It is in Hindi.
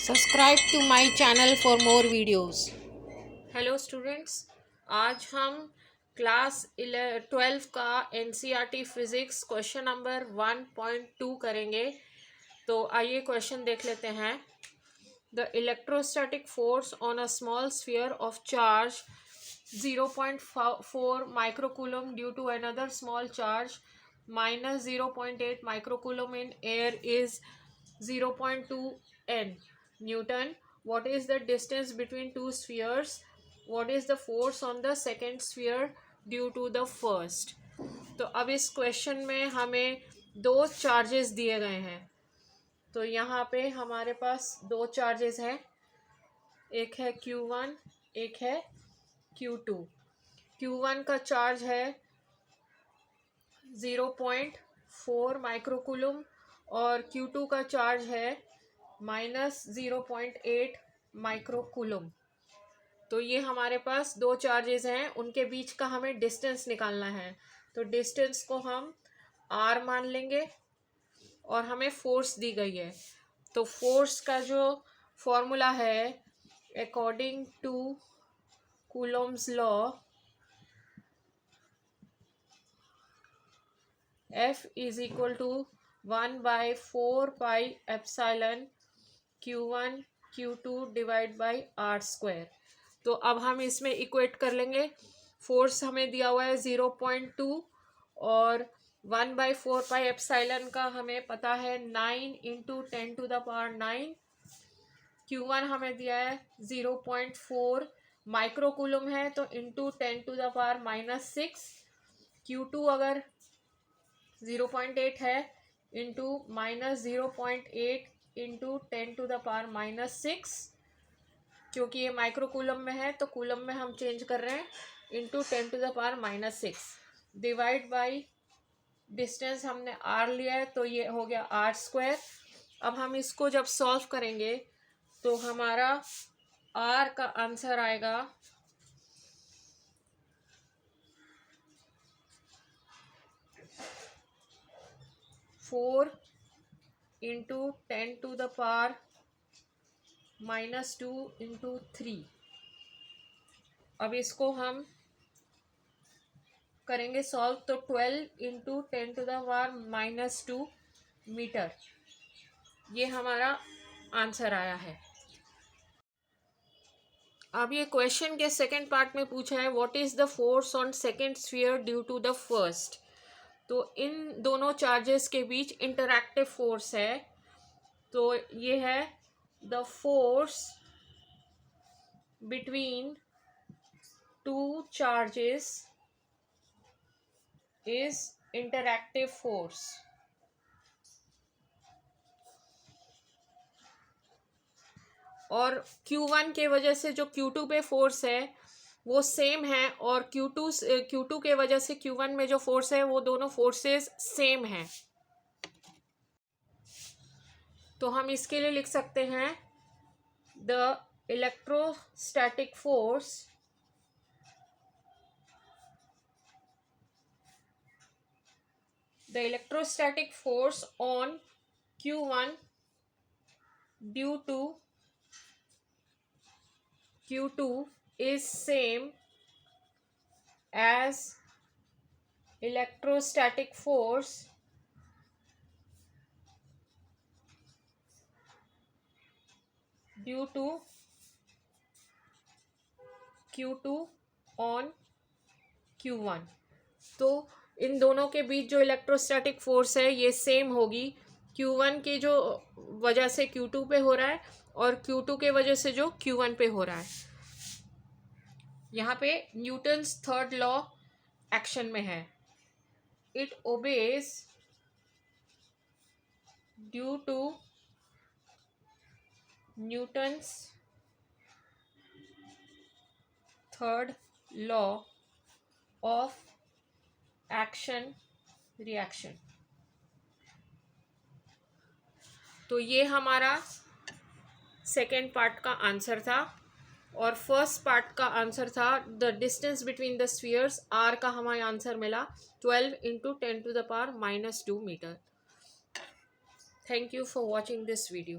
Subscribe to my channel for more videos. Hello students, आज हम क्लास 12 का एनसीईआरटी फिज़िक्स क्वेश्चन नंबर 1.2 करेंगे। तो आइए क्वेश्चन देख लेते हैं। The electrostatic force on a small sphere of charge 0.4 microcoulomb due to another small charge minus 0.8 microcoulomb in air is 0.2 n Newton. What is the distance between two spheres? What is the force on the second sphere due to the first? तो अब इस क्वेश्चन में हमें दो चार्जेस दिए गए हैं। तो यहाँ पे हमारे पास दो चार्जेस हैं, एक है Q1, एक है Q2। Q1 का चार्ज है 0.4 माइक्रोकूलम और Q2 का चार्ज है -0.8 माइक्रोकूलम। तो ये हमारे पास दो चार्जेस हैं, उनके बीच का हमें डिस्टेंस निकालना है। तो डिस्टेंस को हम r मान लेंगे और हमें फोर्स दी गई है। तो फोर्स का जो फॉर्मूला है according to Coulomb's law, F is equal to 1/4 pi epsilon Q1 Q2 divide by r square. तो अब हम इसमें इक्वेट कर लेंगे। फोर्स हमें दिया हुआ है 0.2 और 1/4 पाई एप्सिलॉन का हमें पता है 9 इंटू 10⁹9। Q1 हमें दिया है 0.4 माइक्रोकूलम है, तो इंटू 10⁻⁻6। Q2 अगर 0.8 है इंटू -0.8 इंटू 10⁻⁻6, क्योंकि ये माइक्रोकूलम में है तो कूलम में हम चेंज कर रहे हैं, इंटू 10⁻⁻6 डिवाइड बाई डिस्टेंस हमने r लिया है तो ये हो गया r स्क्वायर। अब हम इसको जब सॉल्व करेंगे तो हमारा r का आंसर आएगा 4 इंटू 10⁻⁻2 इंटू 3। अब इसको हम करेंगे सॉल्व तो 12 इंटू 10⁻⁻2 मीटर, ये हमारा आंसर आया है। अब ये क्वेश्चन के सेकंड पार्ट में पूछा है what is the force on second sphere due to the first. तो इन दोनों चार्जेस के बीच इंटरैक्टिव फोर्स है। तो ये है the force between two charges is interactive force. और Q1 के वजह से जो Q2 पे फोर्स है वो सेम है, और Q2 के वजह से Q1 में जो फोर्स है वो दोनों फोर्सेस सेम हैं। तो हम इसके लिए लिख सकते हैं the electrostatic force on Q1 due to Q2 is same as electrostatic force due to Q2 on Q1। तो इन दोनों के बीच जो इलेक्ट्रोस्टैटिक फोर्स है ये सेम होगी। Q1 की जो वजह से Q2 पे हो रहा है और Q2 के वजह से जो Q1 पे हो रहा है। यहाँ पे न्यूटन्स थर्ड लॉ एक्शन में है। It obeys due to Newton's third law of action reaction. तो ये हमारा सेकेंड पार्ट का आंसर था, और फर्स्ट पार्ट का आंसर था the distance between the spheres. r का हमें आंसर मिला 12 into 10⁻⁻2 metre. Thank you for watching this video.